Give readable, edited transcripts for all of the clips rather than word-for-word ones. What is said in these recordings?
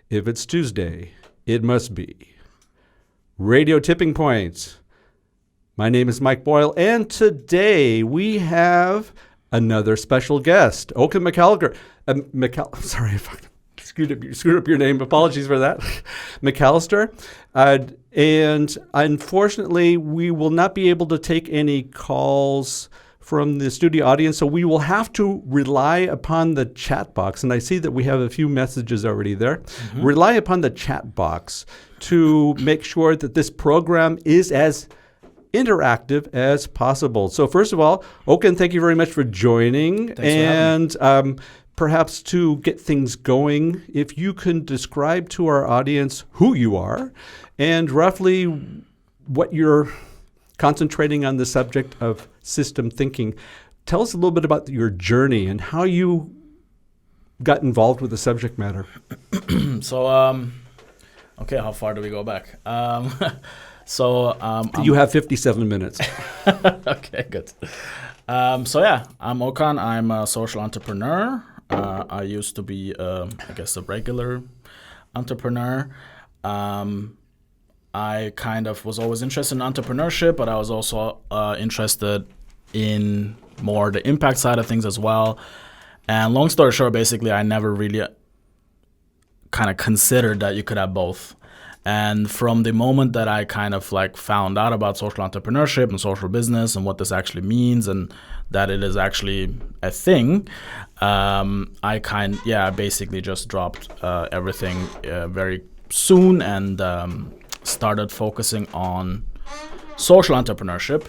If it's Tuesday, it must be Radio Tipping Points. My name is Mike Boyle, and today we have another special guest, Okan McAllister. Sorry if I screwed up your name. Apologies for that. McAllister. And unfortunately, we will not be able to take any calls from the studio audience, so we will have to rely upon the chat box. And I see that we have a few messages already there. Mm-hmm. Rely upon the chat box to make sure that this program is as interactive as possible. So first of all, Okan, thank you very much for joining. Thanks for having me. Perhaps to get things going, if you can describe to our audience who you are and roughly what you're concentrating on the subject of system thinking. Tell us a little bit about your journey and how you got involved with the subject matter. Okay, how far do we go back? You have 57 minutes. Okay, good. I'm Okan. I'm a social entrepreneur. I used to be, a regular entrepreneur. I kind of was always interested in entrepreneurship, but I was also interested in more the impact side of things as well. And long story short, basically, I never really kind of considered that you could have both. And from the moment that I kind of found out about social entrepreneurship and social business and what this actually means and that it is actually a thing, I basically just dropped everything very soon and started focusing on social entrepreneurship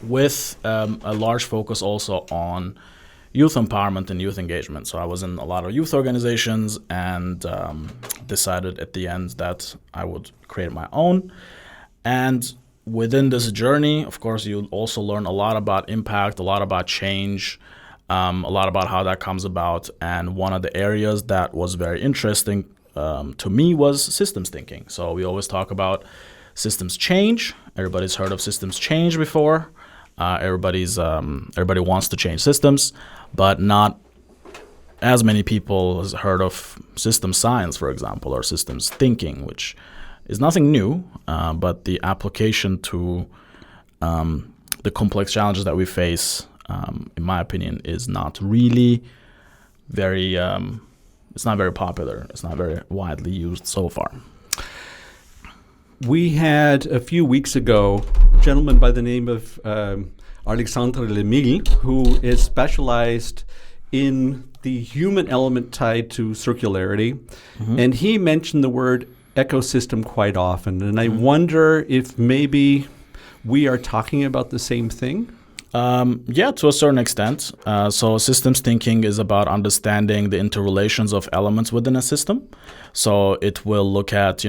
with a large focus also on youth empowerment and youth engagement. So I was in a lot of youth organizations and decided at the end that I would create my own. And within this journey, of course, you also learn a lot about impact, a lot about change, a lot about how that comes about. And one of the areas that was very interesting to me was systems thinking. So we always talk about systems change. Everybody's heard of systems change before. Everybody wants to change systems, but not as many people has heard of systems science, for example, or systems thinking, which is nothing new, but the application to the complex challenges that we face, in my opinion, is not really very. It's not very popular. It's not very widely used so far. We had a few weeks ago a gentleman by the name of Alexandre Lemille, who is specialized in the human element tied to circularity. Mm-hmm. And he mentioned the word ecosystem quite often. And I wonder if maybe we are talking about the same thing? Yeah, to a certain extent. So systems thinking is about understanding the interrelations of elements within a system. So it will look at,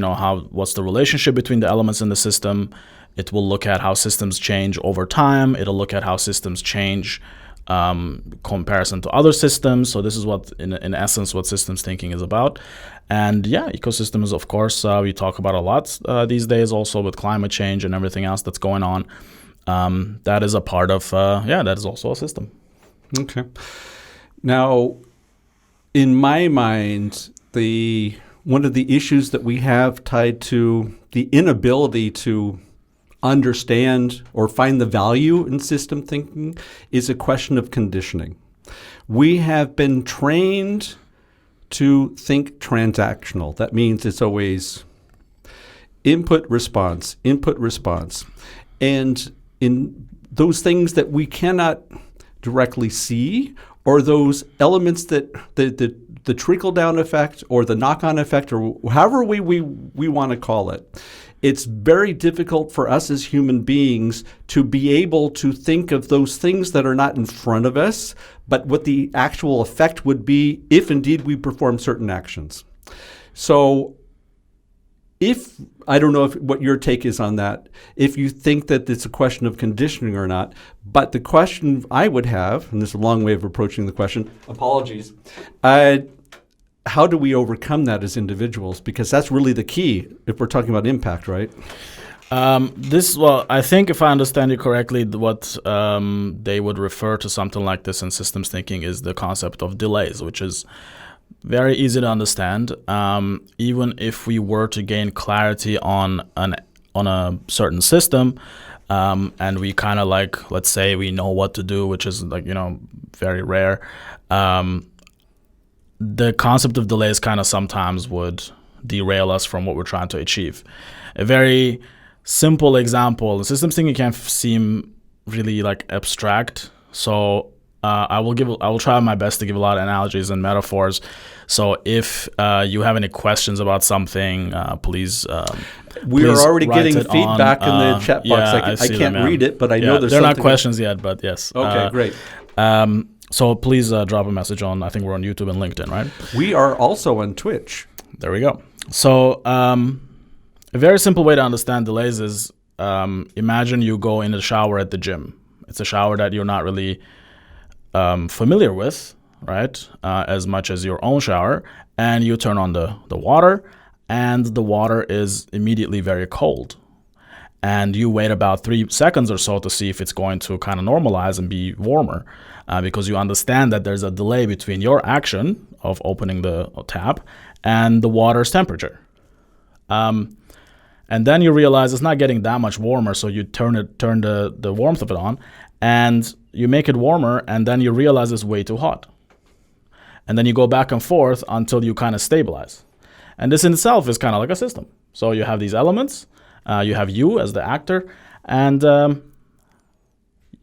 what's the relationship between the elements in the system. It will look at how systems change over time. It'll look at how systems change comparison to other systems. So this is what, in essence, what systems thinking is about. And ecosystems, of course, we talk about a lot these days also with climate change and everything else that's going on. That is a part of, that is also a system. Okay. Now, in my mind, one of the issues that we have tied to the inability to understand or find the value in system thinking is a question of conditioning. We have been trained to think transactional. That means it's always input, response. And in those things that we cannot directly see, or those elements that the trickle-down effect or the knock-on effect, or however we want to call it, it's very difficult for us as human beings to be able to think of those things that are not in front of us, but what the actual effect would be if indeed we perform certain actions. So I don't know what your take is on that, if you think that it's a question of conditioning or not, but the question I would have, and this is a long way of approaching the question, apologies, how do we overcome that as individuals? Because that's really the key if we're talking about impact, right? I think if I understand you correctly, what they would refer to something like this in systems thinking is the concept of delays, which is very easy to understand. Even if we were to gain clarity on a certain system, and we kind of like, let's say we know what to do, which is like, very rare. The concept of delays kind of sometimes would derail us from what we're trying to achieve. A very simple example, systems thinking can seem really like abstract. So I will try my best to give a lot of analogies and metaphors. So if you have any questions about something, please. We are already getting feedback in the chat box. Yeah, I can't read it, but I know there's they're something. not questions yet, but yes. Okay, great. So please drop a message on. I think we're on YouTube and LinkedIn, right? We are also on Twitch. There we go. So a very simple way to understand delays is imagine you go in the shower at the gym. It's a shower that you're not really familiar with, right? As much as your own shower, and you turn on the water, and the water is immediately very cold. And you wait about 3 seconds or so to see if it's going to kind of normalize and be warmer, because you understand that there's a delay between your action of opening the tap and the water's temperature. And then you realize it's not getting that much warmer, so you turn the warmth of it on, and you make it warmer, and then you realize it's way too hot. And then you go back and forth until you kind of stabilize. And this in itself is kind of like a system. So you have these elements, you have you as the actor, and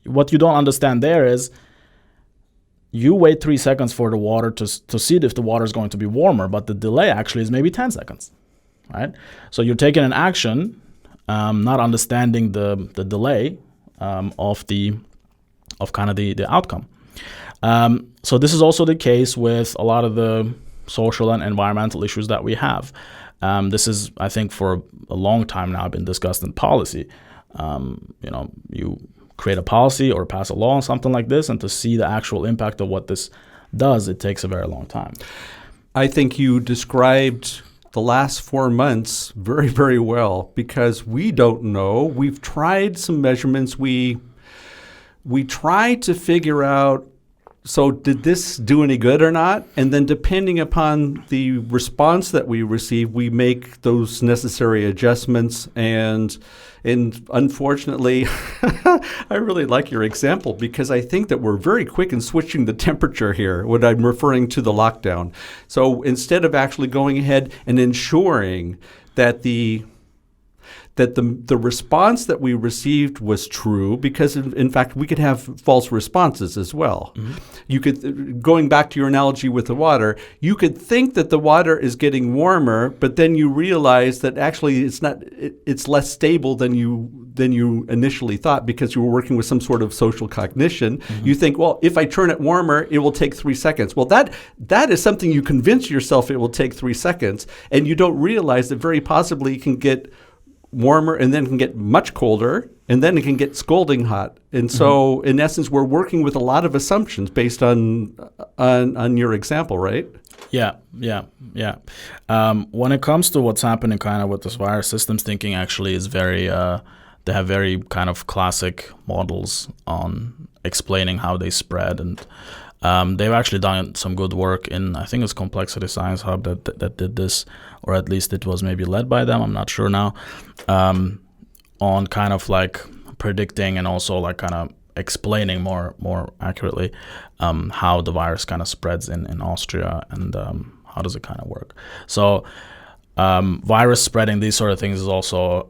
what you don't understand there is you wait 3 seconds for the water to see if the water is going to be warmer, but the delay actually is maybe 10 seconds, right? So you're taking an action, not understanding the delay of kind of the outcome. So this is also the case with a lot of the social and environmental issues that we have. This is, I think, for a long time now been discussed in policy. You create a policy or pass a law on something like this, and to see the actual impact of what this does, it takes a very long time. I think you described the last 4 months very, very well, because we don't know. We've tried some measurements. We tried to figure out, so did this do any good or not? And then depending upon the response that we receive, we make those necessary adjustments. And unfortunately, I really like your example, because I think that we're very quick in switching the temperature here when I'm referring to the lockdown. So instead of actually going ahead and ensuring that the response that we received was true, because in fact we could have false responses as well. Mm-hmm. You could, going back to your analogy with the water, you could think that the water is getting warmer, but then you realize that actually it's not. It's less stable than you initially thought, because you were working with some sort of social cognition. Mm-hmm. You think, well, if I turn it warmer, it will take 3 seconds. Well, that is something you convince yourself it will take 3 seconds, and you don't realize that very possibly it can get warmer, and then it can get much colder, and then it can get scalding hot. And so, in essence, we're working with a lot of assumptions based on your example, right? Yeah. When it comes to what's happening kind of with this virus, systems thinking actually is very, they have very kind of classic models on explaining how they spread, and they've actually done some good work in, I think it's Complexity Science Hub that did this, or at least it was maybe led by them, I'm not sure now, on kind of like predicting and also like kind of explaining more accurately how the virus kind of spreads in Austria, and how does it kind of work. So virus spreading, these sort of things is also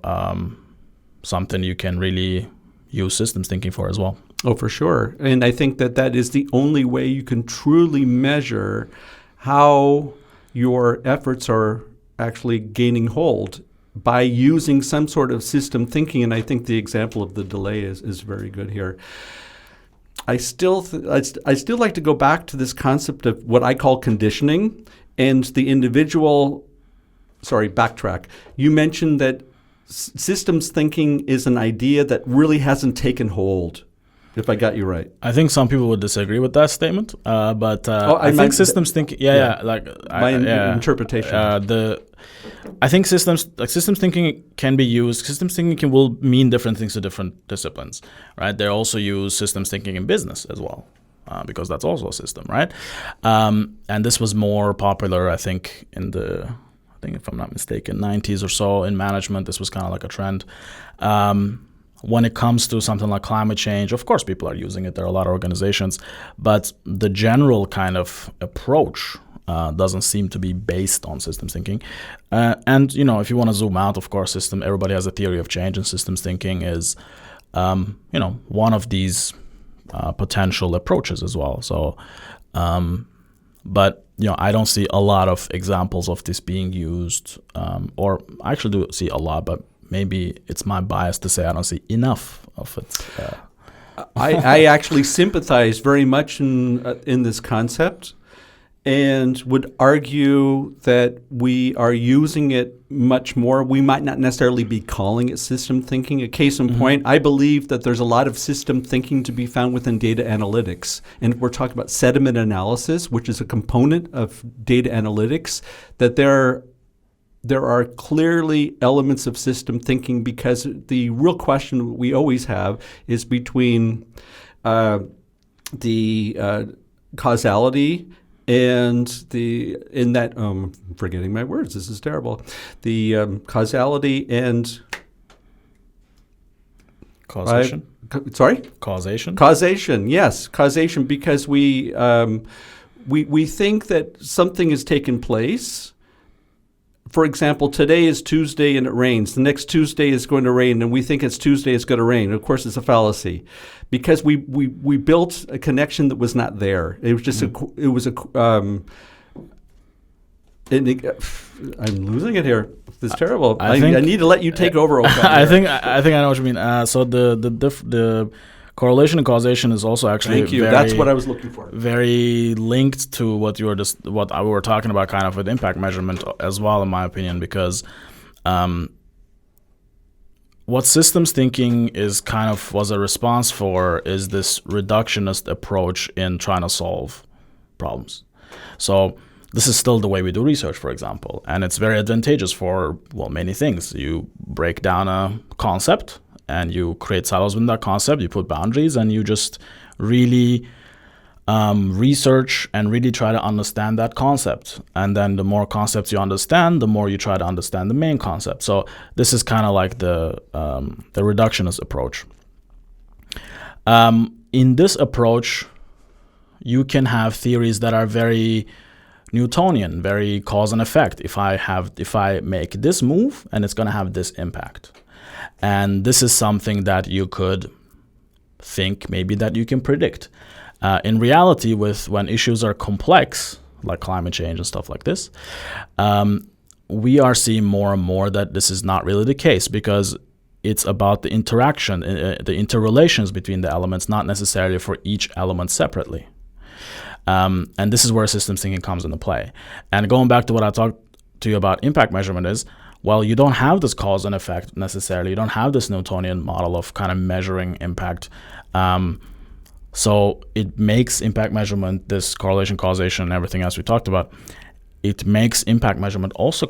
something you can really use systems thinking for as well. Oh, for sure. And I think that is the only way you can truly measure how your efforts are actually gaining hold, by using some sort of system thinking. And I think the example of the delay is very good here. I still like to go back to this concept of what I call conditioning and the individual. Sorry, backtrack. You mentioned that systems thinking is an idea that really hasn't taken hold, if I got you right. I think some people would disagree with that statement, but I think systems thinking, interpretation. I think systems thinking can be used. Systems thinking will mean different things to different disciplines, right? They also use systems thinking in business as well. because that's also a system, right? And this was more popular, I think, if I'm not mistaken, 90s or so in management. This was kind of like a trend. When it comes to something like climate change, of course, people are using it. There are a lot of organizations, but the general kind of approach doesn't seem to be based on systems thinking. And if you want to zoom out, of course, everybody has a theory of change, and systems thinking is, one of these potential approaches as well. So, but I don't see a lot of examples of this being used, or I actually do see a lot, but maybe it's my bias to say I don't see enough of it. I actually sympathize very much in this concept, and would argue that we are using it much more. We might not necessarily be calling it system thinking. A case in point, I believe that there's a lot of system thinking to be found within data analytics. And we're talking about sentiment analysis, which is a component of data analytics, that there are clearly elements of system thinking, because the real question we always have is between the causality and I'm forgetting my words. This is terrible. The causality and causation. Sorry? Causation. Causation. Yes, causation. Because we think that something has taken place. For example, today is Tuesday and it rains. The next Tuesday is going to rain, and we think it's Tuesday, it's going to rain. Of course, it's a fallacy, because we built a connection that was not there. It was just I'm losing it here. This is terrible. I need to let you take over. Okan, I think I know what you mean. So the correlation and causation is also actually That's what I was looking for. Very linked to what we were talking about, kind of with impact measurement as well, in my opinion, because what systems thinking was a response for is this reductionist approach in trying to solve problems. So this is still the way we do research, for example, and it's very advantageous for many things. You break down a concept, and you create silos within that concept, you put boundaries, and you just really research and really try to understand that concept. And then the more concepts you understand, the more you try to understand the main concept. So this is kind of like the reductionist approach. In this approach, you can have theories that are very Newtonian, very cause and effect. If I make this move, and it's going to have this impact. And this is something that you could think maybe that you can predict. In reality, when issues are complex, like climate change and stuff like this, we are seeing more and more that this is not really the case, because it's about the interaction, the interrelations between the elements, not necessarily for each element separately. And this is where systems thinking comes into play. And going back to what I talked to you about impact measurement is, you don't have this cause and effect necessarily. You don't have this Newtonian model of kind of measuring impact. So it makes impact measurement, this correlation, causation, and everything else we talked about, it makes impact measurement also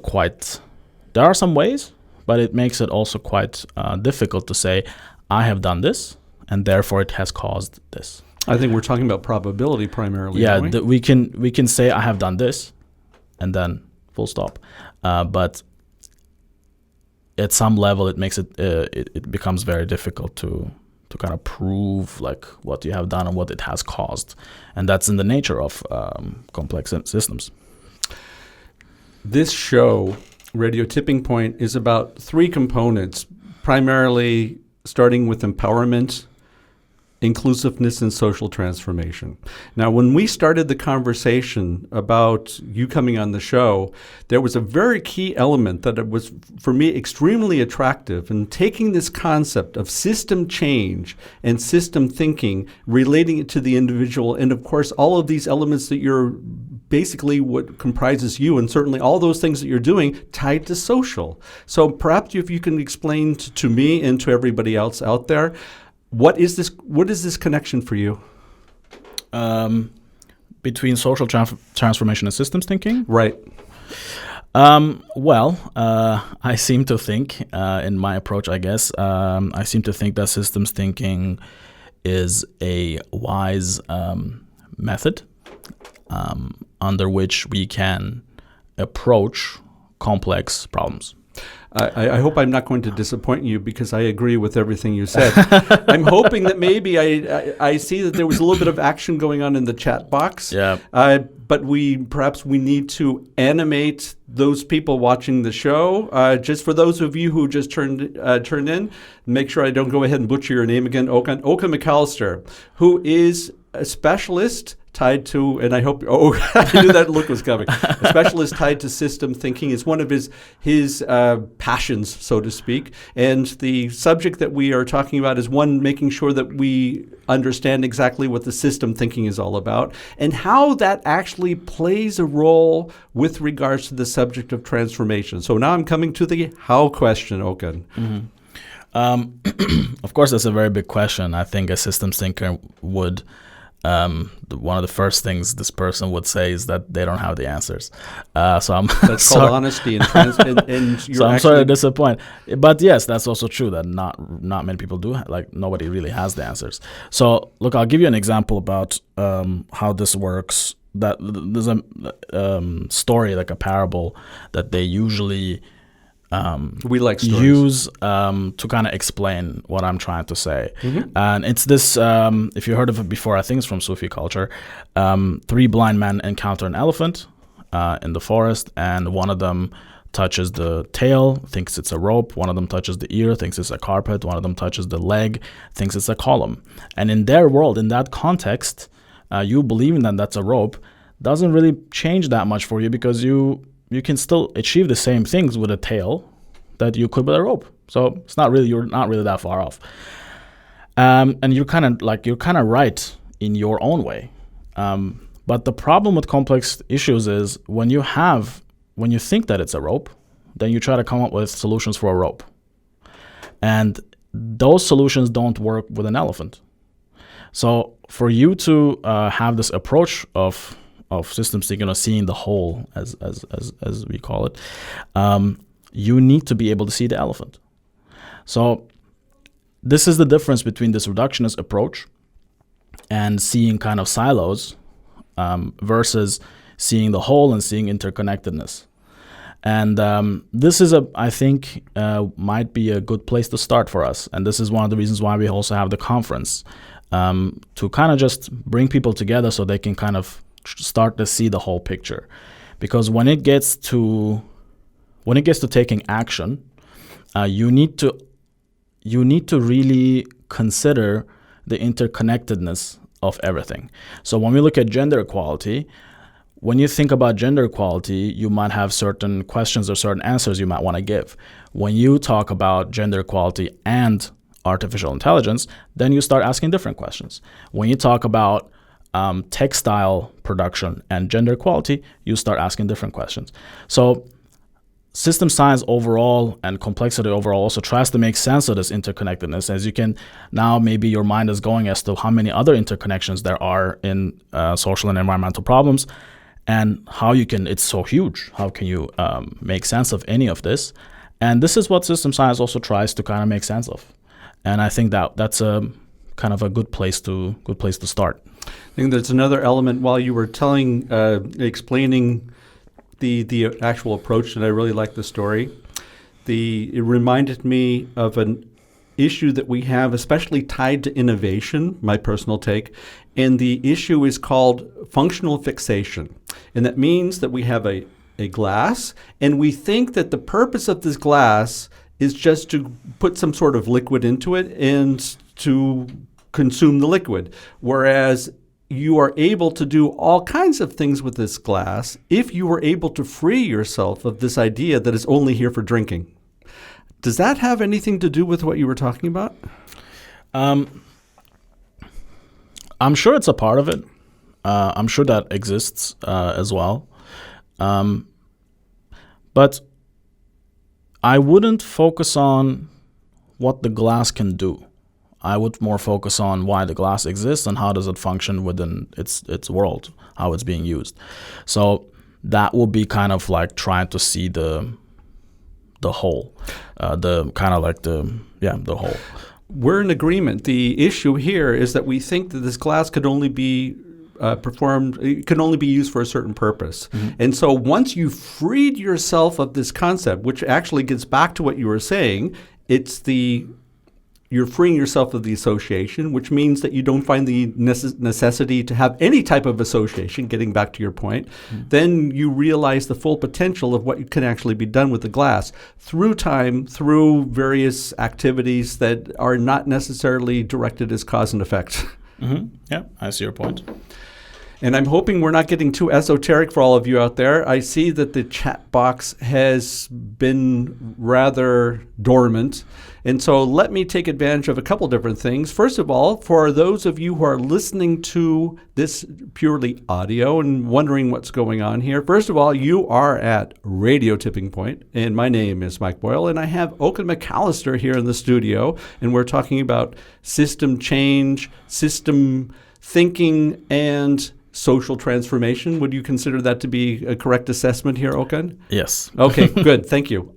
there are some ways, but it makes it also quite difficult to say, I have done this, and therefore it has caused this. I think we're talking about probability primarily. Yeah, we can say I have done this, and then full stop. But at some level, it makes it becomes very difficult to kind of prove like what you have done and what it has caused, and that's in the nature of complex systems. This show, Radio Tipping Point, is about three components, primarily starting with empowerment, inclusiveness, and social transformation. Now, when we started the conversation about you coming on the show, there was a very key element that was, for me, extremely attractive in taking this concept of system change and system thinking, relating it to the individual, and of course, all of these elements that you're basically what comprises you, and certainly all those things that you're doing tied to social. So perhaps if you can explain to me and to everybody else out there, what is this connection for you? Between social transformation and systems thinking? Right. I seem to think, in my approach, I guess, I seem to think that systems thinking is a wise method under which we can approach complex problems. I hope I'm not going to disappoint you because I agree with everything you said. I'm hoping that maybe I see that there was a little bit of action going on in the chat box. Yeah. But perhaps we need to animate those people watching the show. Just for those of you who just turned in, make sure I don't go ahead and butcher your name again. Okan McAllister, who is a specialist tied to, and I hope, I knew that look was coming. A specialist tied to system thinking is one of his passions, so to speak. And the subject that we are talking about is one, making sure that we understand exactly what the system thinking is all about and how that actually plays a role with regards to the subject of transformation. So now I'm coming to the how question, Okan. Of course, that's a very big question. I think a systems thinker would one of the first things this person would say is that they don't have the answers. So I'm that's called honesty and you're so I'm sorry to disappoint. But yes, that's also true that not many people do. Like nobody really has the answers. So look, I'll give you an example about how this works. That there's a story, like a parable, that they usually we like stories. Use to kind of explain what I'm trying to say. And it's this, if you heard of it before, I think it's from Sufi culture. 3 blind men encounter an elephant in the forest, and one of them touches the tail, thinks it's a rope. One of them touches the ear, thinks it's a carpet. One of them touches the leg, thinks it's a column. And in their world, in that context, you believing that that's a rope doesn't really change that much for you, because you can still achieve the same things with a tail that you could with a rope. So you're not really that far off. And you're kind of right in your own way. But the problem with complex issues is when you think that it's a rope, then you try to come up with solutions for a rope. And those solutions don't work with an elephant. So for you to have this approach of systems thinking, seeing the whole, as we call it, you need to be able to see the elephant. So this is the difference between this reductionist approach and seeing kind of silos versus seeing the whole and seeing interconnectedness. And this is I think might be a good place to start for us. And this is one of the reasons why we also have the conference, to kind of just bring people together so they can kind of start to see the whole picture. Because when it gets to taking action, you need to really consider the interconnectedness of everything. So when we look at gender equality, when you think about gender equality, you might have certain questions or certain answers you might want to give. When you talk about gender equality and artificial intelligence, then you start asking different questions. When you talk about textile production and gender equality, you start asking different questions. So system science overall and complexity overall also tries to make sense of this interconnectedness. As you can now, maybe your mind is going as to how many other interconnections there are in social and environmental problems, and how it's so huge. How can you make sense of any of this? And this is what system science also tries to kind of make sense of. And I think that's a kind of a good place to start. I think there's another element while you were explaining the actual approach, and I really like the story. It reminded me of an issue that we have, especially tied to innovation, my personal take, and the issue is called functional fixation. And that means that we have a glass, and we think that the purpose of this glass is just to put some sort of liquid into it and to consume the liquid, whereas you are able to do all kinds of things with this glass if you were able to free yourself of this idea that it's only here for drinking. Does that have anything to do with what you were talking about? I'm sure it's a part of it. I'm sure that exists as well. But I wouldn't focus on what the glass can do. I would more focus on why the glass exists and how does it function within its world, how it's being used. So that will be kind of like trying to see the whole, the whole. We're in agreement. The issue here is that we think that this glass could only be performed, it can only be used for a certain purpose. And so once you've freed yourself of this concept, which actually gets back to what you were saying, you're freeing yourself of the association, which means that you don't find the necessity to have any type of association, getting back to your point. Then you realize the full potential of what can actually be done with the glass through time, through various activities that are not necessarily directed as cause and effect. Yeah, I see your point. And I'm hoping we're not getting too esoteric for all of you out there. I see that the chat box has been rather dormant. And so let me take advantage of a couple different things. First of all, for those of you who are listening to this purely audio and wondering what's going on here, first of all, you are at Radio Tipping Point, and my name is Mike Boyle, and I have Okan McAllister here in the studio, and we're talking about system change, system thinking, and social transformation. Would you consider that to be a correct assessment here, Okan? Yes. Okay, good. Thank you.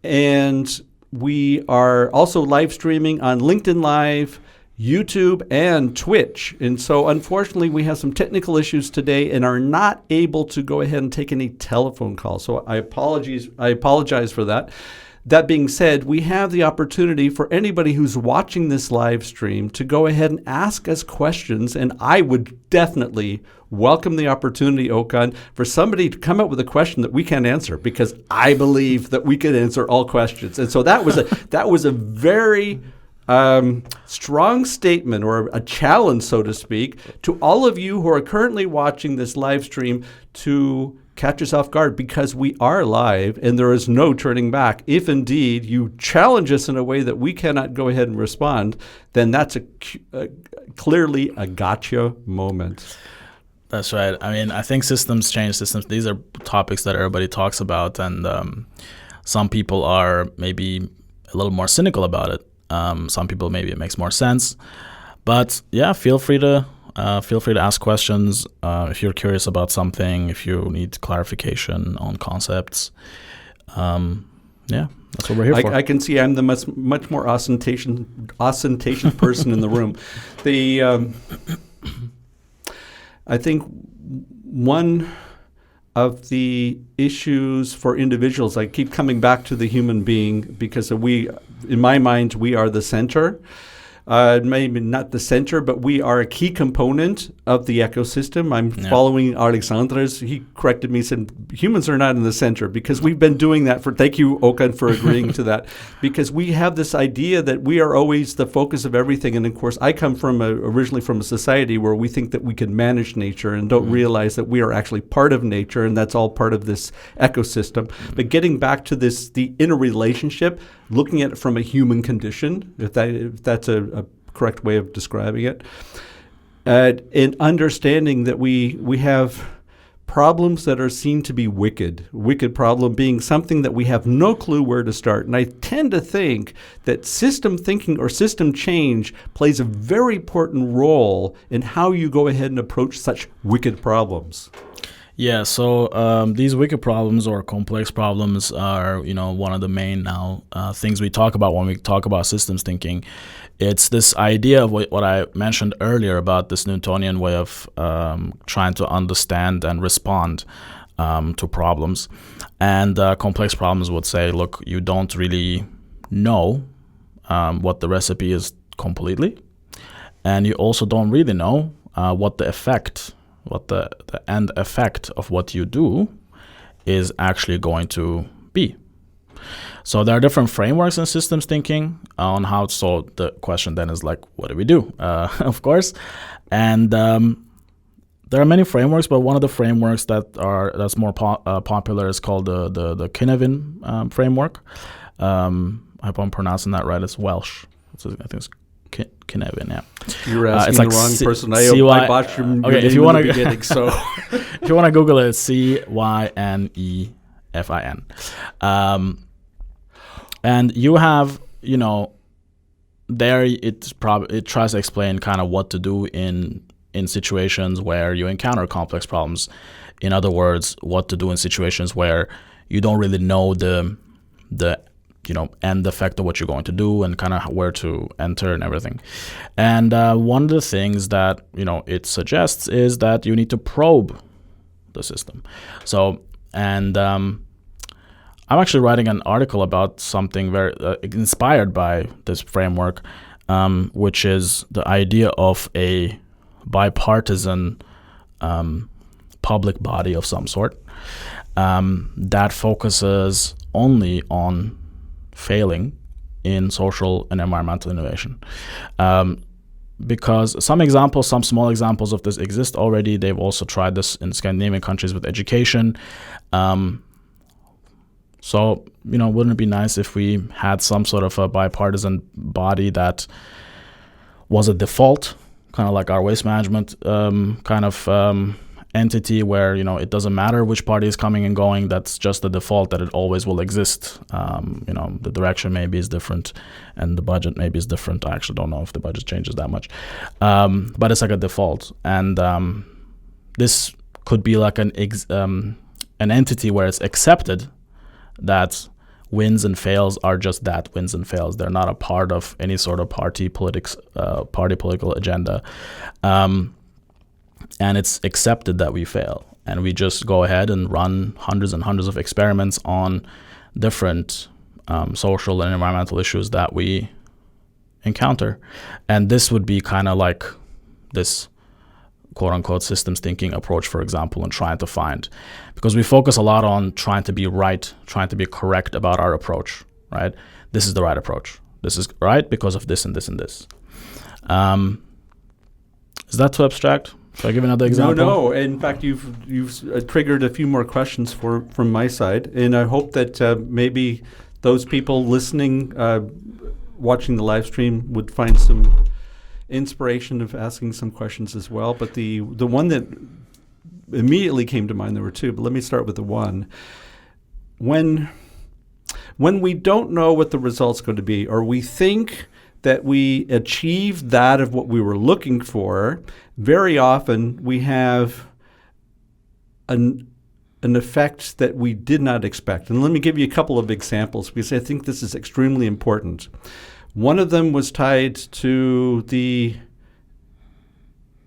And we are also live streaming on LinkedIn Live, YouTube, and Twitch. And so unfortunately, we have some technical issues today and are not able to go ahead and take any telephone calls. So I apologize for that. That being said, we have the opportunity for anybody who's watching this live stream to go ahead and ask us questions, and I would definitely welcome the opportunity, Okan, for somebody to come up with a question that we can't answer, because I believe that we can answer all questions. And so that was a very strong statement, or a challenge, so to speak, to all of you who are currently watching this live stream to catch us off guard, because we are live and there is no turning back. If indeed you challenge us in a way that we cannot go ahead and respond, then that's clearly a gotcha moment. That's right. I mean, I think systems change systems. These are topics that everybody talks about, and some people are maybe a little more cynical about it. Some people, maybe it makes more sense. But yeah, feel free to ask questions if you're curious about something, if you need clarification on concepts. Yeah, that's what we're here for. I can see I'm the much more ostentatious person in the room. I think one of the issues for individuals, I keep coming back to the human being, because in my mind, we are the center. Maybe not the center, but we are a key component of the ecosystem. I'm following Alexandra's. He corrected me, said humans are not in the center, because we've been doing that thank you, Okan, for agreeing to that, because we have this idea that we are always the focus of everything. And of course, I come from originally from a society where we think that we can manage nature and don't realize that we are actually part of nature, and that's all part of this ecosystem. But getting back to the interrelationship, looking at it from a human condition, if that's a correct way of describing it, and understanding that we have problems that are seen to be wicked problem being something that we have no clue where to start. And I tend to think that system thinking or system change plays a very important role in how you go ahead and approach such wicked problems. Yeah, so these wicked problems or complex problems are, one of the main things we talk about when we talk about systems thinking. It's this idea of what I mentioned earlier about this Newtonian way of trying to understand and respond to problems. And complex problems would say, look, you don't really know what the recipe is completely, and you also don't really know what the end effect of what you do is actually going to be. So there are different frameworks in systems thinking on how. So the question then is like, what do we do? Of course, and there are many frameworks, but one of the frameworks that's more popular is called the Kinevin framework. I hope I'm pronouncing that right. It's Welsh. I think it's Kinevin, yeah. You're asking the wrong person. I botched your name if you in the beginning. So if you want to Google it, Cynefin. And you have, there it tries to explain kind of what to do in situations where you encounter complex problems. In other words, what to do in situations where you don't really know the end effect of what you're going to do and kind of where to enter and everything. And one of the things that it suggests is that you need to probe the system. So, and I'm actually writing an article about something very inspired by this framework, which is the idea of a bipartisan public body of some sort that focuses only on failing in social and environmental innovation. Because some small examples of this exist already. They've also tried this in Scandinavian countries with education. So, wouldn't it be nice if we had some sort of a bipartisan body that was a default, kind of like our waste management entity, where it doesn't matter which party is coming and going. That's just the default, that it always will exist. The direction maybe is different and the budget maybe is different. I actually don't know if the budget changes that much, but it's like a default. And this could be like an entity where it's accepted that wins and fails are just that, wins and fails. They're not a part of any sort of party political agenda. And it's accepted that we fail, and we just go ahead and run hundreds and hundreds of experiments on different social and environmental issues that we encounter. And this would be kind of like this quote-unquote systems thinking approach, for example, and trying to find, because we focus a lot on trying to be right, trying to be correct about our approach, right? This is the right approach. This is right because of this and this and this. Is that too abstract? Should I give another example? No. In fact, you've triggered a few more questions from my side, and I hope that maybe those people listening, watching the live stream, would find some inspiration of asking some questions as well. But the one that immediately came to mind, there were two, but let me start with the one. When we don't know what the result's going to be, or we think that we achieved that of what we were looking for, very often we have an effect that we did not expect. And let me give you a couple of examples, because I think this is extremely important. One of them was tied to the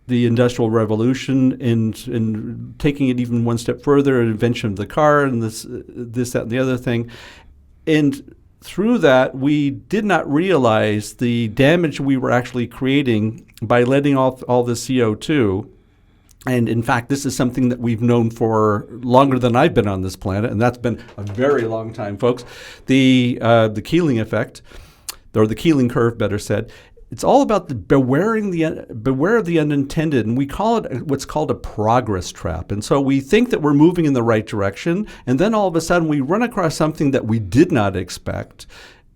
Industrial Revolution and taking it even one step further, an invention of the car and this, that, and the other thing. And through that, we did not realize the damage we were actually creating by letting off all the CO2. And in fact, this is something that we've known for longer than I've been on this planet, and that's been a very long time, folks. The Keeling effect, or the Keeling curve, better said. It's all about beware of the unintended, and we call it what's called a progress trap. And so we think that we're moving in the right direction, and then all of a sudden we run across something that we did not expect,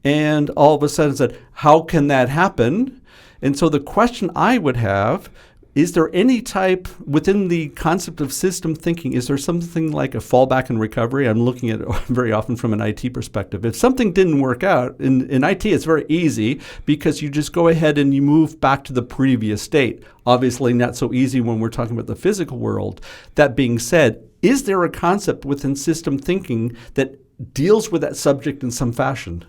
and all of a sudden said, how can that happen? And so the question I would have, is there any type within the concept of system thinking, is there something like a fallback and recovery? I'm looking at it very often from an IT perspective. If something didn't work out, in IT it's very easy because you just go ahead and you move back to the previous state. Obviously not so easy when we're talking about the physical world. That being said, is there a concept within system thinking that deals with that subject in some fashion?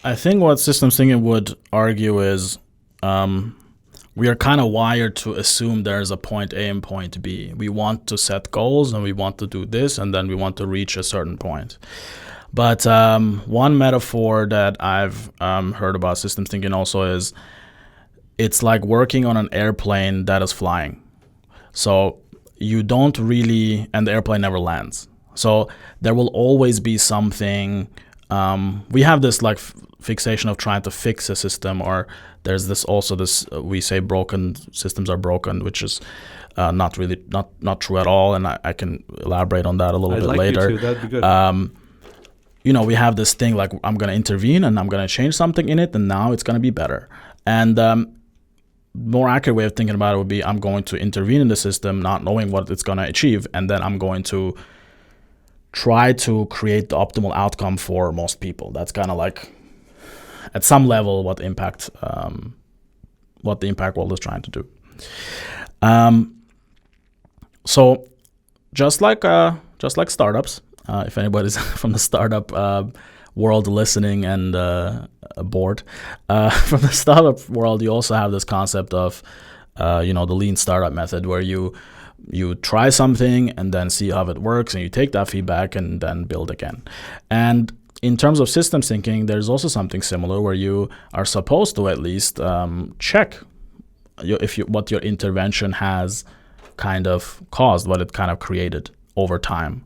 I think what systems thinking would argue is we are kind of wired to assume there's a point A and point B. We want to set goals and we want to do this, and then we want to reach a certain point. But one metaphor that I've heard about systems thinking also is it's like working on an airplane that is flying. So you don't really, and the airplane never lands. So there will always be something. We have this like fixation of trying to fix a system, or there's this we say broken systems are broken, which is not true at all, and I can elaborate on that a little bit later. You to. That'd be good. We have this thing like I'm going to intervene and I'm going to change something in it, and now it's going to be better. And more accurate way of thinking about it would be I'm going to intervene in the system, not knowing what it's going to achieve, and then I'm going to try to create the optimal outcome for most people. That's kind of like, at some level, what the impact world is trying to do. So, just like startups, if anybody's from the startup world listening and bored. From the startup world, you also have this concept of, the lean startup method, where you try something and then see how it works, and you take that feedback and then build again. And in terms of systems thinking, there's also something similar where you are supposed to at least check what your intervention has kind of caused, what it kind of created over time.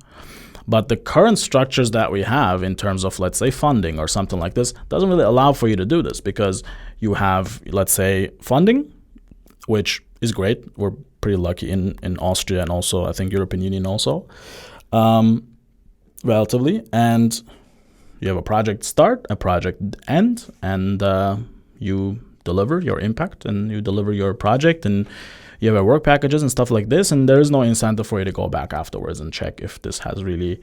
But the current structures that we have in terms of, let's say, funding or something like this doesn't really allow for you to do this, because you have, let's say, funding, which is great. We're pretty lucky in Austria, and also I think European Union also, relatively. And you have a project start, a project end, and you deliver your impact and you deliver your project, and you have work packages and stuff like this, and there is no incentive for you to go back afterwards and check if this has really,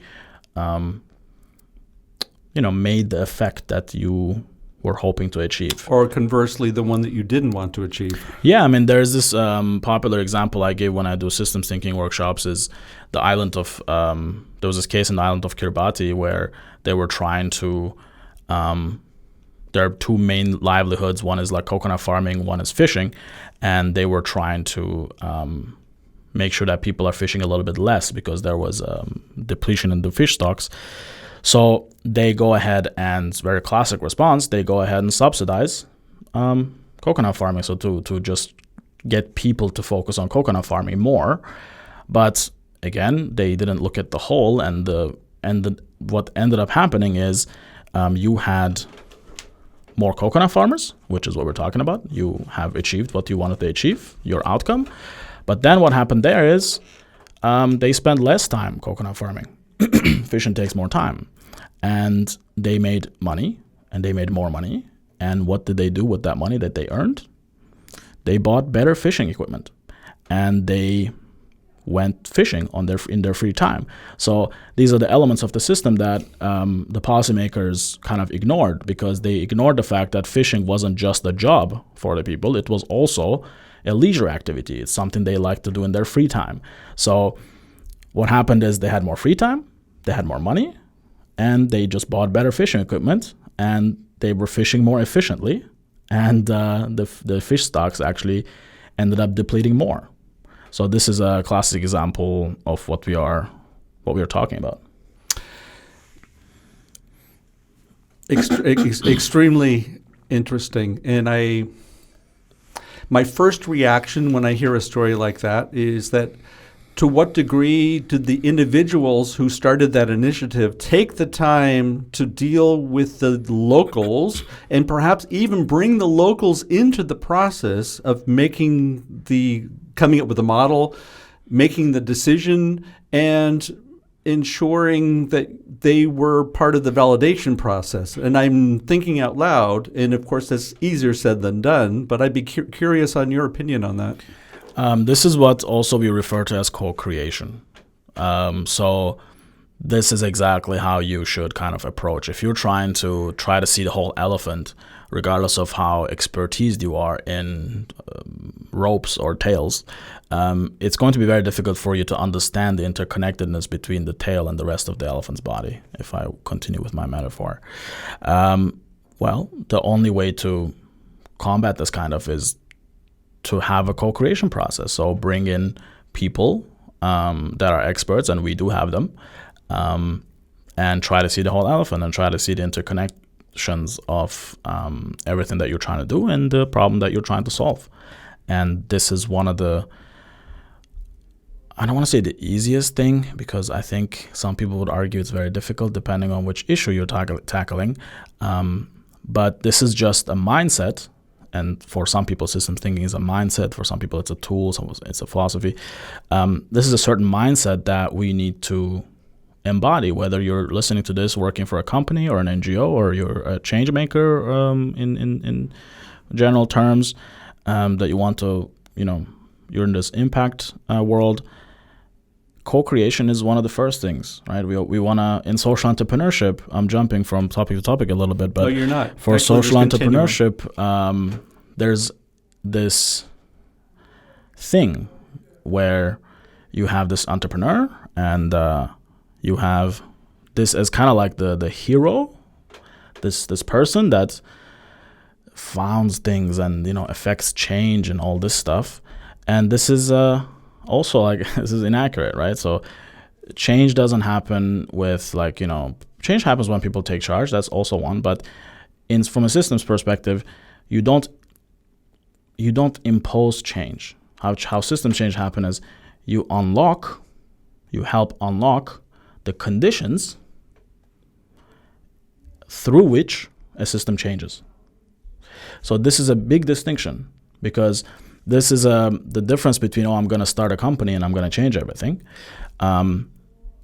made the effect that you were hoping to achieve. Or conversely, the one that you didn't want to achieve. Yeah, I mean, there's this popular example I give when I do systems thinking workshops is the island of, there was this case in the island of Kiribati where they were trying to, there are two main livelihoods. One is like coconut farming, one is fishing. And they were trying to make sure that people are fishing a little bit less because there was depletion in the fish stocks. So they go ahead and, very classic response, they go ahead and subsidize coconut farming. So to just get people to focus on coconut farming more. But again, they didn't look at the whole. And what ended up happening is you had more coconut farmers, which is what we're talking about. You have achieved what you wanted to achieve, your outcome. But then what happened there is they spent less time coconut farming. Fishing takes more time. And they made money, and they made more money. And what did they do with that money that they earned? They bought better fishing equipment, and they went fishing in their free time. So these are the elements of the system that the policymakers kind of ignored, because they ignored the fact that fishing wasn't just a job for the people. It was also a leisure activity. It's something they like to do in their free time. So what happened is they had more free time, they had more money, and they just bought better fishing equipment, and they were fishing more efficiently, and the fish stocks actually ended up depleting more. So this is a classic example of what we are talking about. Extremely interesting. And my first reaction when I hear a story like that is that, to what degree did the individuals who started that initiative take the time to deal with the locals, and perhaps even bring the locals into the process of coming up with a model, making the decision, and ensuring that they were part of the validation process? And I'm thinking out loud, and of course that's easier said than done, but I'd be curious on your opinion on that. This is what also we refer to as co-creation. So this is exactly how you should kind of approach. If you're trying to see the whole elephant, regardless of how expertised you are in ropes or tails, it's going to be very difficult for you to understand the interconnectedness between the tail and the rest of the elephant's body, if I continue with my metaphor. Well, the only way to combat this kind of is to have a co-creation process. So bring in people that are experts, and we do have them, and try to see the whole elephant and try to see the interconnections of everything that you're trying to do and the problem that you're trying to solve. And this is one of the, I don't want to say the easiest thing, because I think some people would argue it's very difficult depending on which issue you're tackling. But this is just a mindset. And for some people, systems thinking is a mindset. For some people, it's a tool. Some it's a philosophy. This is a certain mindset that we need to embody, whether you're listening to this working for a company or an NGO, or you're a change maker in general terms, that you want to, you're in this impact world. Co-creation is one of the first things, right? We want to, in social entrepreneurship, I'm jumping from topic to topic a little bit, but no, you're not. For social entrepreneurship, there's this thing where you have this entrepreneur, and you have this as kind of like the hero, this person that founds things and affects change and all this stuff. And this is also like this is inaccurate, right? So change doesn't happen with change happens when people take charge. That's also one, but from a systems perspective, you don't impose change. How systems change happen is you help unlock the conditions through which a system changes. So this is a big distinction, because this is the difference between, I'm going to start a company and I'm going to change everything. And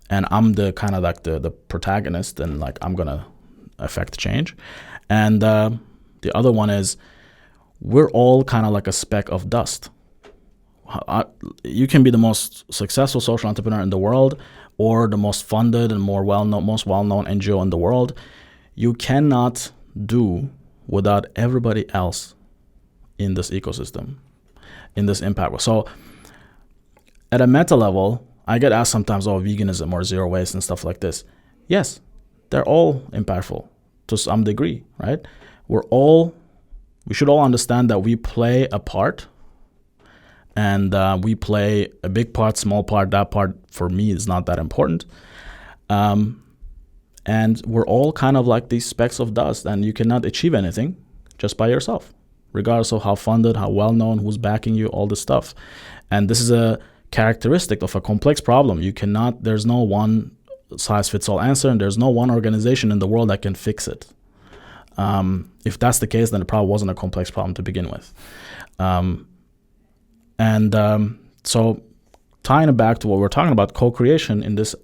I'm the kind of like the protagonist, and like I'm going to affect change. And the other one is we're all kind of like a speck of dust. You can be the most successful social entrepreneur in the world, or the most funded and most well-known NGO in the world. You cannot do without everybody else in this ecosystem, in this impact. So at a meta level, I get asked sometimes, veganism or zero waste and stuff like this. Yes, they're all impactful to some degree, right? We should all understand that we play a part, and we play a big part, small part. That part for me is not that important. And we're all kind of like these specks of dust, and you cannot achieve anything just by yourself, regardless of how funded, how well-known, who's backing you, all this stuff. And this is a characteristic of a complex problem. There's no one size fits all answer, and there's no one organization in the world that can fix it. If that's the case, then it probably wasn't a complex problem to begin with. So tying it back to what we're talking about, co-creation in this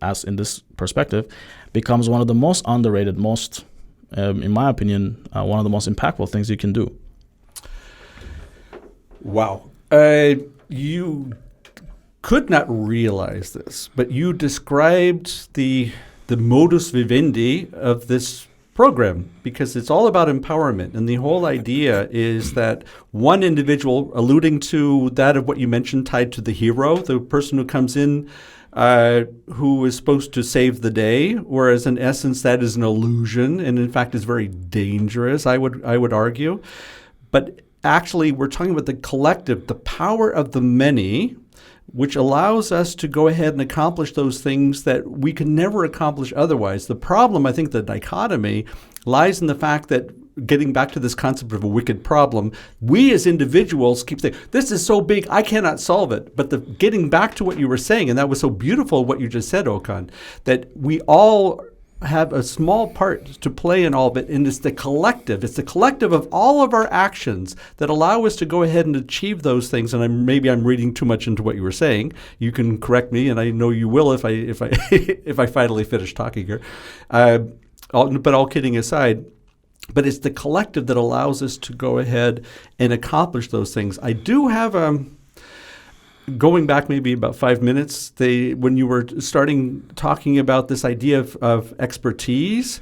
perspective becomes one of the most underrated, in my opinion, one of the most impactful things you can do. Wow. You could not realize this, but you described the modus vivendi of this program, because it's all about empowerment. And the whole idea is that one individual, alluding to that of what you mentioned, tied to the hero, the person who comes in who is supposed to save the day, whereas in essence that is an illusion, and in fact is very dangerous, I would argue. But actually we're talking about the collective, the power of the many, which allows us to go ahead and accomplish those things that we can never accomplish otherwise. The problem, I think the dichotomy, lies in the fact that, getting back to this concept of a wicked problem, we as individuals keep saying, this is so big, I cannot solve it. But getting back to what you were saying, and that was so beautiful what you just said, Okan, that we all have a small part to play in all of it, and it's the collective of all of our actions that allow us to go ahead and achieve those things. And maybe I'm reading too much into what you were saying. You can correct me, and I know you will if I if I finally finish talking here. But all kidding aside, but it's the collective that allows us to go ahead and accomplish those things. I do have going back maybe about 5 minutes, when you were talking about this idea of expertise,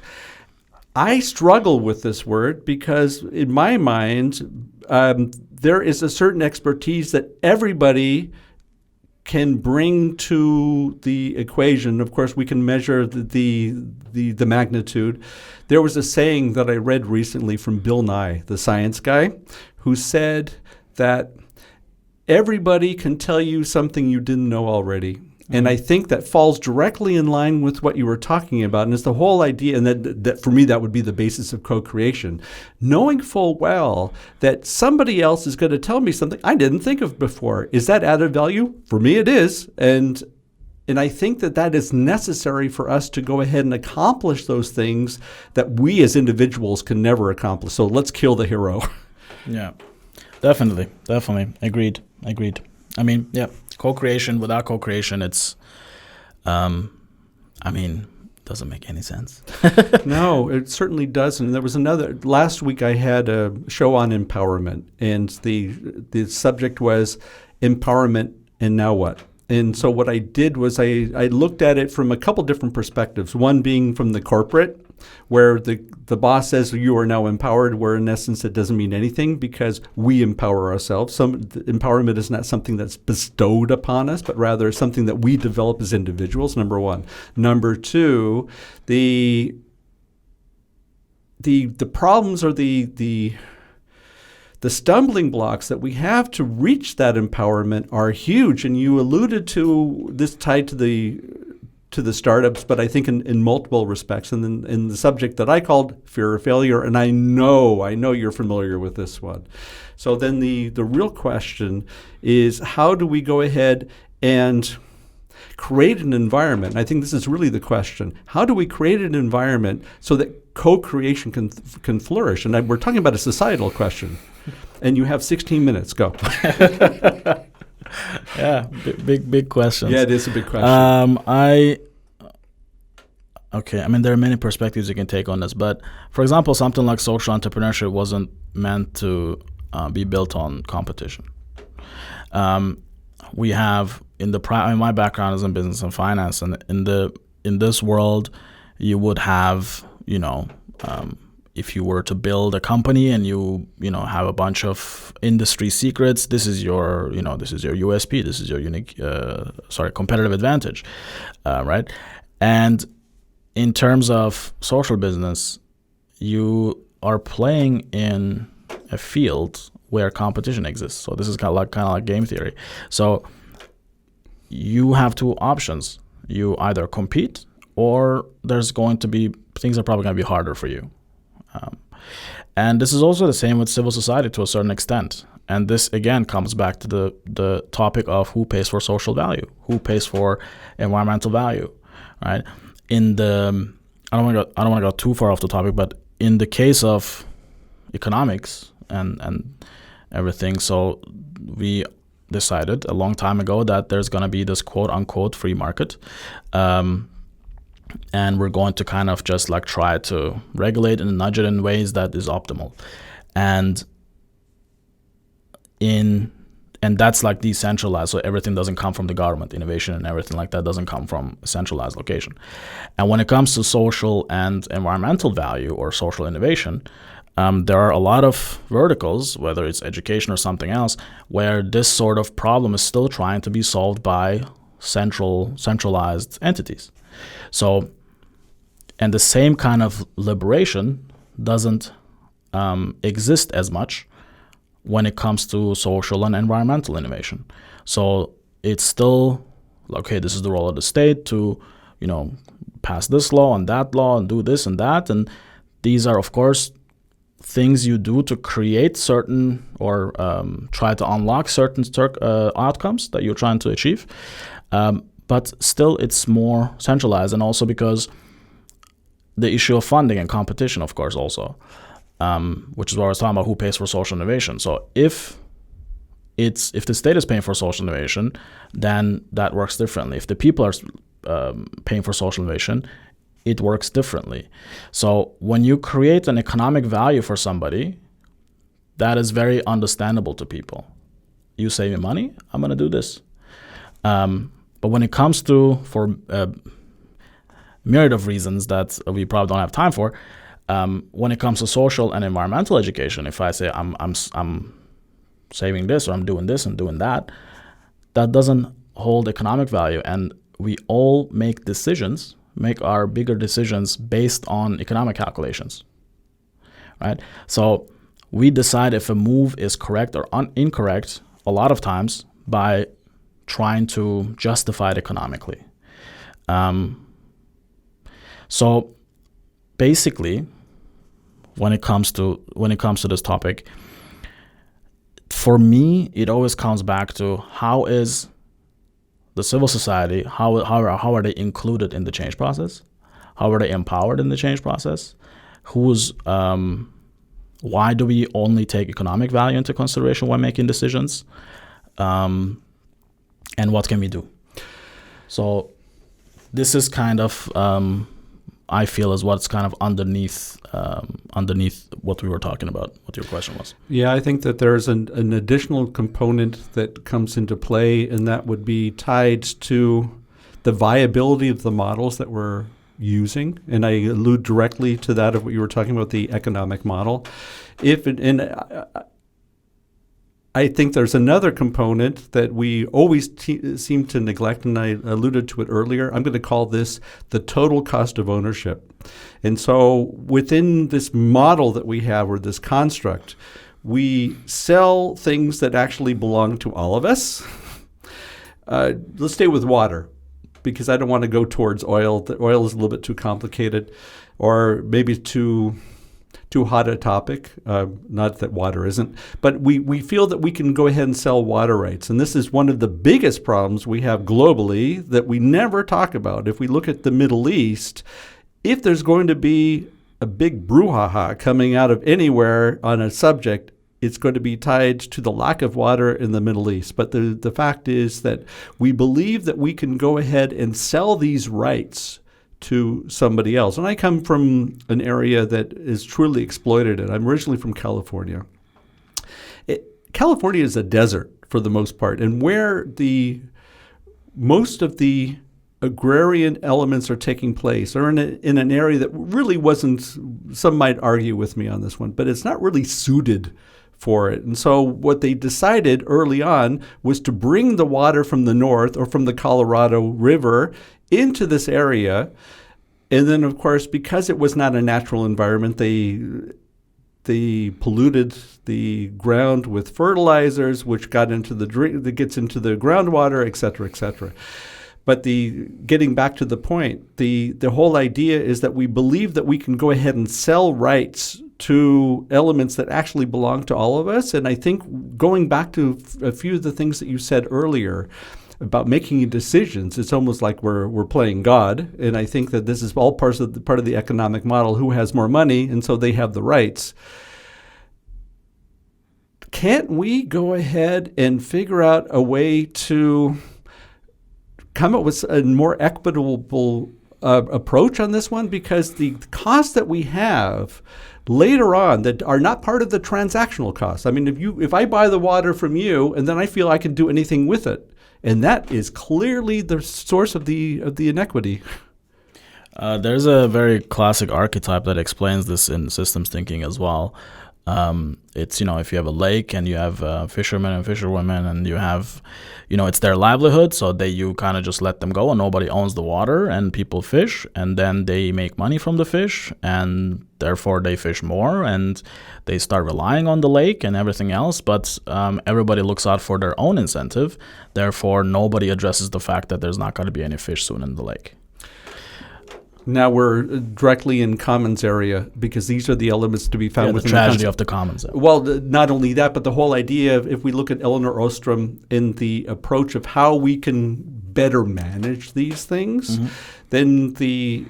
I struggle with this word, because in my mind, there is a certain expertise that everybody can bring to the equation. Of course, we can measure the magnitude. There was a saying that I read recently from Bill Nye, the science guy, who said that everybody can tell you something you didn't know already. And I think that falls directly in line with what you were talking about. And it's the whole idea, and that for me, that would be the basis of co-creation. Knowing full well that somebody else is going to tell me something I didn't think of before. Is that added value? For me, it is. And I think that is necessary for us to go ahead and accomplish those things that we as individuals can never accomplish. So let's kill the hero. Yeah, definitely. Agreed. I mean, yeah, co-creation. Without co-creation, it's, doesn't make any sense. No, it certainly doesn't. And there was last week I had a show on empowerment, and the subject was empowerment and now what? And so what I did was I looked at it from a couple different perspectives, one being from the corporate where the boss says you are now empowered, where in essence it doesn't mean anything because we empower ourselves. Empowerment is not something that's bestowed upon us, but rather something that we develop as individuals, number one. Number two, the problems or the stumbling blocks that we have to reach that empowerment are huge. And you alluded to this tied to the startups, but I think in multiple respects. And then in the subject that I called fear of failure, and I know you're familiar with this one. So then the real question is, how do we go ahead and create an environment? I think this is really the question. How do we create an environment so that co-creation can flourish? And we're talking about a societal question. And you have 16 minutes. Go. Yeah, big questions. Yeah, it is a big question. Okay, I mean, there are many perspectives you can take on this, but for example, something like social entrepreneurship wasn't meant to be built on competition. We have my background is in business and finance, and in this world, you would have if you were to build a company and you have a bunch of industry secrets, this is your USP, this is your unique competitive advantage, right? And in terms of social business, you are playing in a field where competition exists. So this is kind of like game theory. So you have two options. You either compete, or there's going to be things are probably going to be harder for you. And this is also the same with civil society to a certain extent. And this again comes back to the topic of who pays for social value, who pays for environmental value, right? I don't want to go too far off the topic, but in the case of economics and everything, so we decided a long time ago that there's going to be this quote unquote free market. And we're going to kind of just like try to regulate and nudge it in ways that is optimal. And that's like decentralized, so everything doesn't come from the government. Innovation and everything like that doesn't come from a centralized location. And when it comes to social and environmental value or social innovation, there are a lot of verticals, whether it's education or something else, where this sort of problem is still trying to be solved by centralized entities. So, and the same kind of liberation doesn't exist as much when it comes to social and environmental innovation. So it's still, okay, this is the role of the state to, pass this law and that law and do this and that. And these are, of course, things you do to create certain or try to unlock certain outcomes that you're trying to achieve. But still, it's more centralized, and also because the issue of funding and competition, of course, also, which is what I was talking about, who pays for social innovation. So if the state is paying for social innovation, then that works differently. If the people are paying for social innovation, it works differently. So when you create an economic value for somebody, that is very understandable to people. You save me money, I'm going to do this. But when it comes to, for a myriad of reasons that we probably don't have time for, when it comes to social and environmental education, if I say I'm saving this or I'm doing this and doing that, that doesn't hold economic value. And we all make our bigger decisions based on economic calculations, right? So we decide if a move is correct or incorrect a lot of times by trying to justify it economically. So basically, when it comes to this topic, for me, it always comes back to how is the civil society, how are they included in the change process? How are they empowered in the change process? Why do we only take economic value into consideration when making decisions? And what can we do? So this is kind of, I feel, is what's kind of underneath what we were talking about, what your question was. Yeah, I think that there's an additional component that comes into play, and that would be tied to the viability of the models that we're using, and I allude directly to that of what you were talking about, the economic model. I think there's another component that we always seem to neglect, and I alluded to it earlier. I'm going to call this the total cost of ownership. And so within this model that we have, or this construct, we sell things that actually belong to all of us. Let's stay with water, because I don't want to go towards oil. The oil is a little bit too complicated, or maybe too hot a topic. Not that water isn't, but we feel that we can go ahead and sell water rights. And this is one of the biggest problems we have globally that we never talk about. If we look at the Middle East, if there's going to be a big brouhaha coming out of anywhere on a subject, it's going to be tied to the lack of water in the Middle East. But the fact is that we believe that we can go ahead and sell these rights to somebody else. And I come from an area that is truly exploited. And I'm originally from California. California is a desert for the most part, and where most of the agrarian elements are taking place, or in an area that really wasn't, some might argue with me on this one, but it's not really suited for it. And so what they decided early on was to bring the water from the north, or from the Colorado River, into this area. And then, of course, because it was not a natural environment, they polluted the ground with fertilizers, which got into the drink, that gets into the groundwater, et cetera, et cetera. But getting back to the point, the whole idea is that we believe that we can go ahead and sell rights to elements that actually belong to all of us. And I think going back to a few of the things that you said earlier about making decisions, it's almost like we're playing God. And I think that this is all part of the economic model. Who has more money, and so they have the rights. Can't we go ahead and figure out a way to come up with a more equitable approach on this one? Because the costs that we have later on that are not part of the transactional costs. I mean, if I buy the water from you and then I feel I can do anything with it, and that is clearly the source of the inequity. There's a very classic archetype that explains this in systems thinking as well. It's, if you have a lake and you have fishermen and fisherwomen, and you have, it's their livelihood, so you kind of just let them go and nobody owns the water, and people fish, and then they make money from the fish, and therefore they fish more, and they start relying on the lake and everything else. But everybody looks out for their own incentive, therefore nobody addresses the fact that there's not going to be any fish soon in the lake. Now we're directly in commons area, because these are the elements to be found within the tragedy of the commons. Well, not only that, but the whole idea of, if we look at Elinor Ostrom in the approach of how we can better manage these things, then the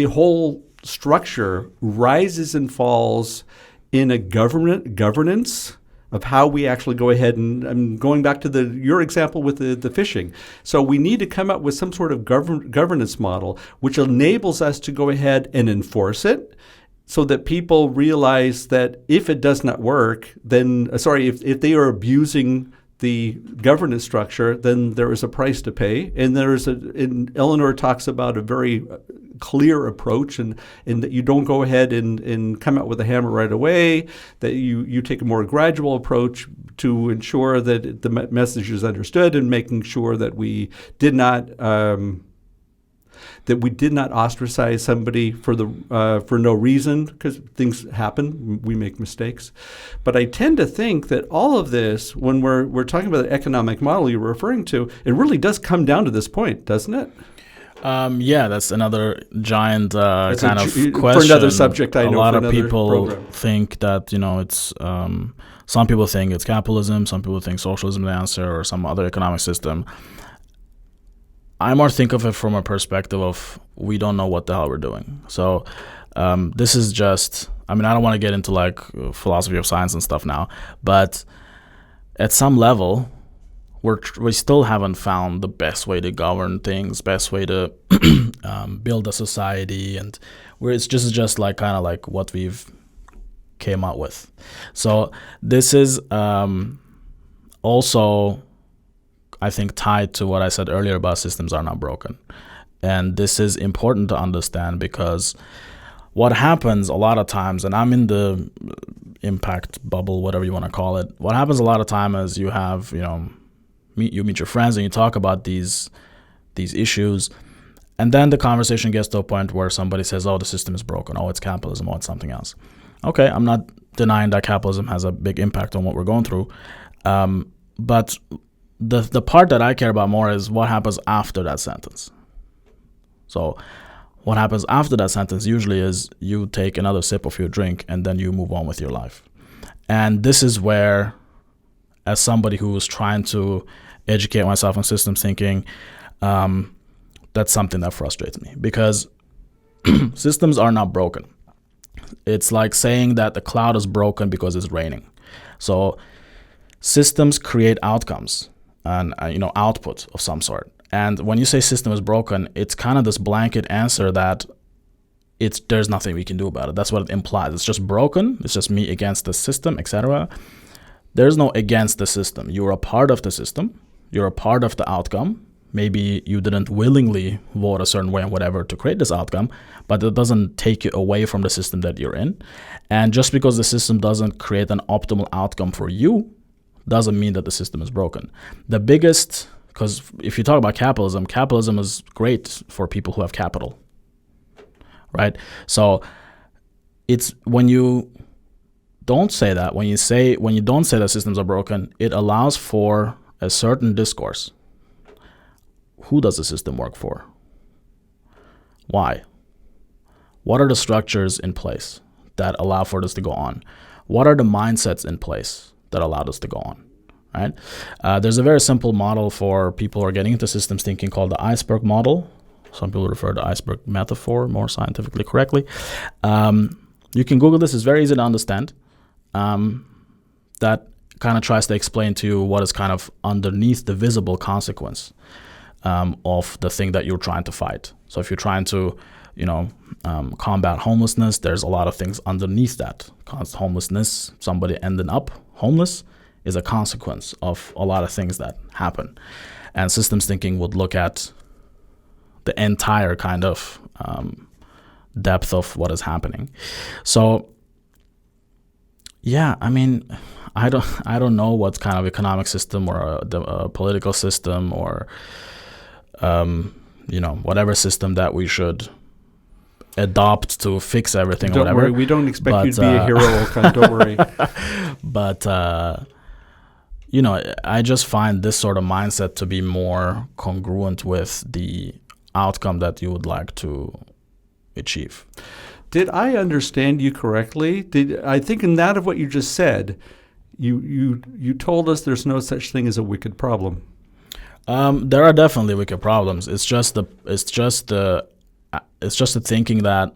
whole structure rises and falls in a governance of how we actually go ahead and I'm going back to your example with the fishing. So we need to come up with some sort of governance model which enables us to go ahead and enforce it, so that people realize that if it does not work, then, if they are abusing the governance structure, then there is a price to pay. And and Eleanor talks about a very clear approach, and that you don't go ahead and come out with a hammer right away, that you take a more gradual approach to ensure that the message is understood, and making sure that we did not ostracize somebody for no reason, because things happen, we make mistakes. But I tend to think that all of this, when we're talking about the economic model you're referring to, it really does come down to this point, doesn't it? That's another giant kind of question. For another subject, I know. A lot of people think that, it's some people think it's capitalism, some people think socialism is the answer, or some other economic system. I more think of it from a perspective of, we don't know what the hell we're doing. So this is just, I don't want to get into philosophy of science and stuff now, but at some level, we still haven't found the best way to govern things, best way to build a society, and it's just what we've came out with. So this is also, I think, tied to what I said earlier about systems are not broken. And this is important to understand because what happens a lot of times, and I'm in the impact bubble, whatever you want to call it, what happens a lot of time is you have, you meet your friends and you talk about these issues, and then the conversation gets to a point where somebody says, oh, the system is broken, oh, it's capitalism, oh, it's something else. Okay, I'm not denying that capitalism has a big impact on what we're going through, but the part that I care about more is what happens after that sentence. So what happens after that sentence usually is you take another sip of your drink and then you move on with your life. And this is where, as somebody who's trying to educate myself on systems thinking, that's something that frustrates me, because systems are not broken. It's like saying that the cloud is broken because it's raining. So systems create outcomes and output of some sort. And when you say system is broken, it's kind of this blanket answer that there's nothing we can do about it. That's what it implies. It's just broken. It's just me against the system, etc. There's no against the system. You're a part of the system. You're a part of the outcome. Maybe you didn't willingly vote a certain way and whatever to create this outcome, but it doesn't take you away from the system that you're in. And just because the system doesn't create an optimal outcome for you doesn't mean that the system is broken. The biggest, because if you talk about capitalism is great for people who have capital, right? So it's when you don't say that, when you don't say that systems are broken, it allows for a certain discourse. Who does the system work for? Why? What are the structures in place that allow for this to go on? What are the mindsets in place that allow this to go on? Right? There's a very simple model for people who are getting into systems thinking called the iceberg model. Some people refer to iceberg metaphor more scientifically correctly. You can Google this. It's very easy to understand. That kind of tries to explain to you what is kind of underneath the visible consequence of the thing that you're trying to fight. So if you're trying to, combat homelessness, there's a lot of things underneath that. Homelessness, somebody ending up homeless, is a consequence of a lot of things that happen. And systems thinking would look at the entire kind of depth of what is happening. So, yeah, I mean, I don't know what kind of economic system or a political system or whatever system that we should adopt to fix everything. Don't or whatever. worry, we don't expect you to be a hero, Okan, don't worry. But I just find this sort of mindset to be more congruent with the outcome that you would like to achieve. Did I understand you correctly? I think in that of what you just said, you told us there's no such thing as a wicked problem. There are definitely wicked problems. It's just the thinking that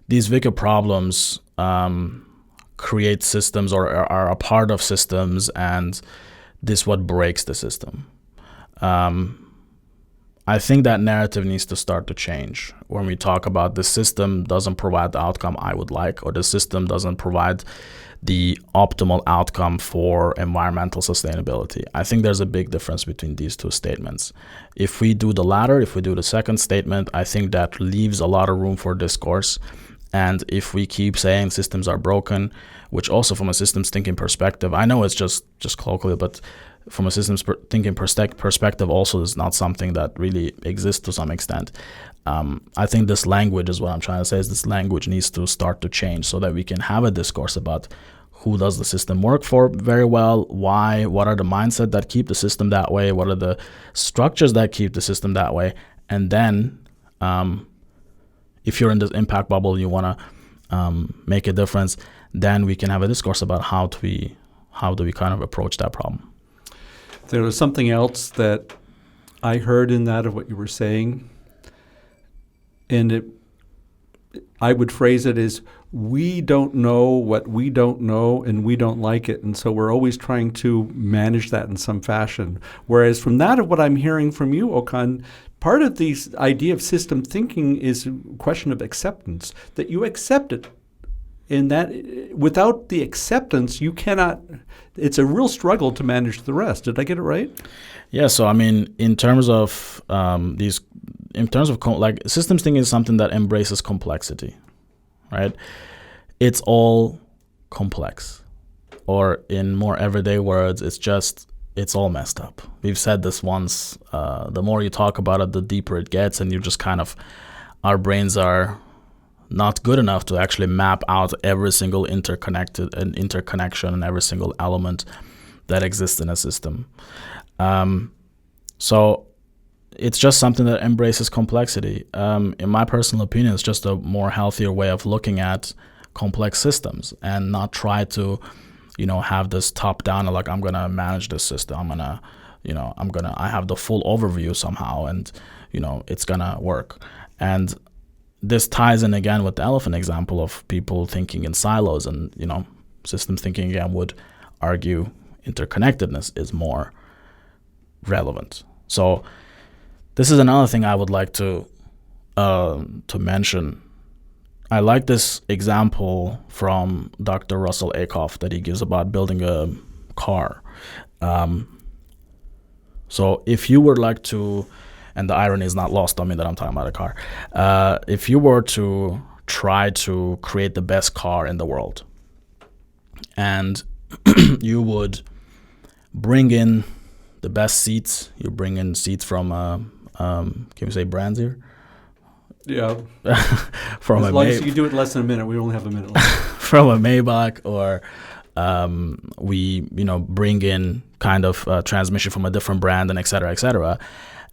these wicked problems create systems or are a part of systems, and this what breaks the system. I think that narrative needs to start to change when we talk about the system doesn't provide the outcome I would like, or the system doesn't provide the optimal outcome for environmental sustainability. I think there's a big difference between these two statements. If we do the latter, if we do the second statement, I think that leaves a lot of room for discourse. And if we keep saying systems are broken, which also from a systems thinking perspective, I know it's just colloquially, but from a systems thinking perspective also is not something that really exists to some extent. I think this language is what I'm trying to say, is this language needs to start to change so that we can have a discourse about who does the system work for very well, why, what are the mindset that keep the system that way, what are the structures that keep the system that way, and then if you're in this impact bubble and you want to make a difference, then we can have a discourse about how do we kind of approach that problem. There was something else that I heard in that of what you were saying, and I would phrase it as, we don't know what we don't know and we don't like it, and so we're always trying to manage that in some fashion. Whereas from that of what I'm hearing from you, Okan, part of the idea of system thinking is a question of acceptance, that you accept it. And that without the acceptance, you cannot, it's a real struggle to manage the rest. Did I get it right? Yeah, so I mean, in terms of these in terms of like systems thinking is something that embraces complexity, right? It's all complex, or in more everyday words, it's all messed up. We've said this once. The more you talk about it, the deeper it gets, and you just kind of, our brains are not good enough to actually map out every single interconnection and every single element that exists in a system. So it's just something that embraces complexity. In my personal opinion, it's just a more healthier way of looking at complex systems and not try to, have this top down, like, I'm going to manage this system. I have the full overview somehow, and, it's going to work. And this ties in again with the elephant example of people thinking in silos, and, systems thinking again would argue interconnectedness is more relevant. So this is another thing I would like to mention. I like this example from Dr. Russell Aikoff that he gives about building a car. So if you were like to, and the irony is not lost on me that I'm talking about a car, if you were to try to create the best car in the world, and you would bring in the best seats, you bring in seats from, can we say brands here? Yeah. From as long as you can do it in less than a minute. We only have a minute left. From a Maybach, or we bring in kind of transmission from a different brand, and et cetera,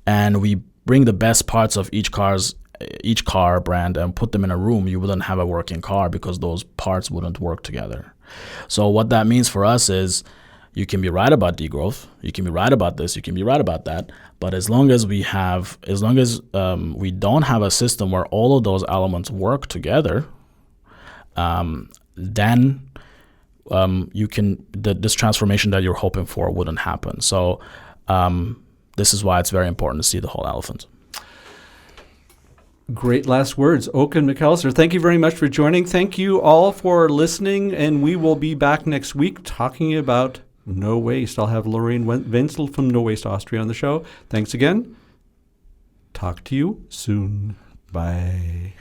and we bring the best parts of each car brand and put them in a room. You wouldn't have a working car because those parts wouldn't work together. So what that means for us is, you can be right about degrowth, you can be right about this, you can be right about that, but as long as we don't have a system where all of those elements work together, then this transformation that you're hoping for wouldn't happen. So this is why it's very important to see the whole elephant. Great last words. Okan McAllister, thank you very much for joining. Thank you all for listening, and we will be back next week talking about No Waste. I'll have Lorraine Wenzel from No Waste Austria on the show. Thanks again. Talk to you soon. Bye.